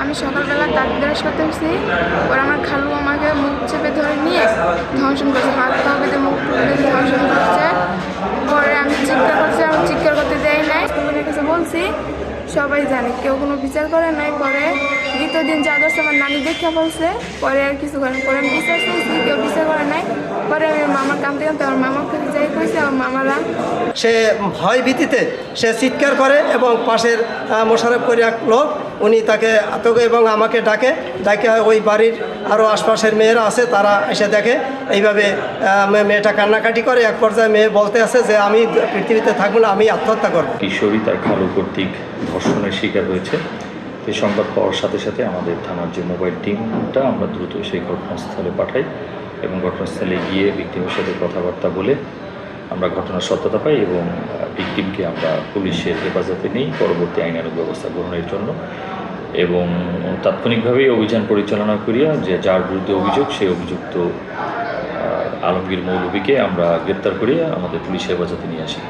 আমি সকালবেলা দাঁত ব্রাশ করতে এসেছি, পরে আমার খালু আমাকে মুখ চেপে ধরে নিয়ে ধর্ষণ করছে, হাত পা বেঁধে মুখ বেঁধে ধর্ষণ করছে। পরে আমি চিৎকার করছি, আমি চিৎকার করতে দেয় নাই, স্কুলের কাছে বলছি, সবাই জানে, কেউ কোনো বিচার করে নাই। পরে দ্বিতীয় দিন যাদের আমার নানি দেখে বলছে, পরে আর কিছু করেন, পরে আমি বিচার চাইছি, কেউ বিচার করে নাই। পরে আমি মামার কাঁদতে কাঁদতে আমার মামার কাছে যাই কইছে, আমার মামারা সে ভয় ভীতিতে সে চিৎকার করে এবং পাশের মোশাররফ করিয়া লোক উনি তাকে আতঙ্কে এবং আমাকে ডাকে ওই বাড়ির আরও আশপাশের মেয়েরা আছে, তারা এসে দেখে এইভাবে মেয়েটা কান্নাকাটি করে। এক পর্যায়ে মেয়ে বলতে আছে যে আমি পৃথিবীতে থাকবো না, আমি আত্মহত্যা করবো। কিশোরী তার খালু কর্তৃক ধর্ষণের শিকার হয়েছে। এই সংবাদ পাওয়ার সাথে সাথে আমাদের থানার যে মোবাইল টিমটা আমরা দ্রুত সেই ঘটনাস্থলে পাঠাই এবং ঘটনাস্থলে গিয়ে ভিকটিমের সাথে কথাবার্তা বলে আমরা ঘটনার সত্যতা পাই এবং ভিকটিমকে আমরা পুলিশের হেফাজতে নিই পরবর্তী আইনানুগ ব্যবস্থা গ্রহণের জন্য, এবং তাৎক্ষণিকভাবেই অভিযান পরিচালনা করিয়া যে যার বিরুদ্ধে অভিযোগ সেই অভিযুক্ত আলমগীর মৌলভীকে আমরা গ্রেপ্তার করিয়া আমাদের পুলিশ হেফাজতে নিয়ে আসি।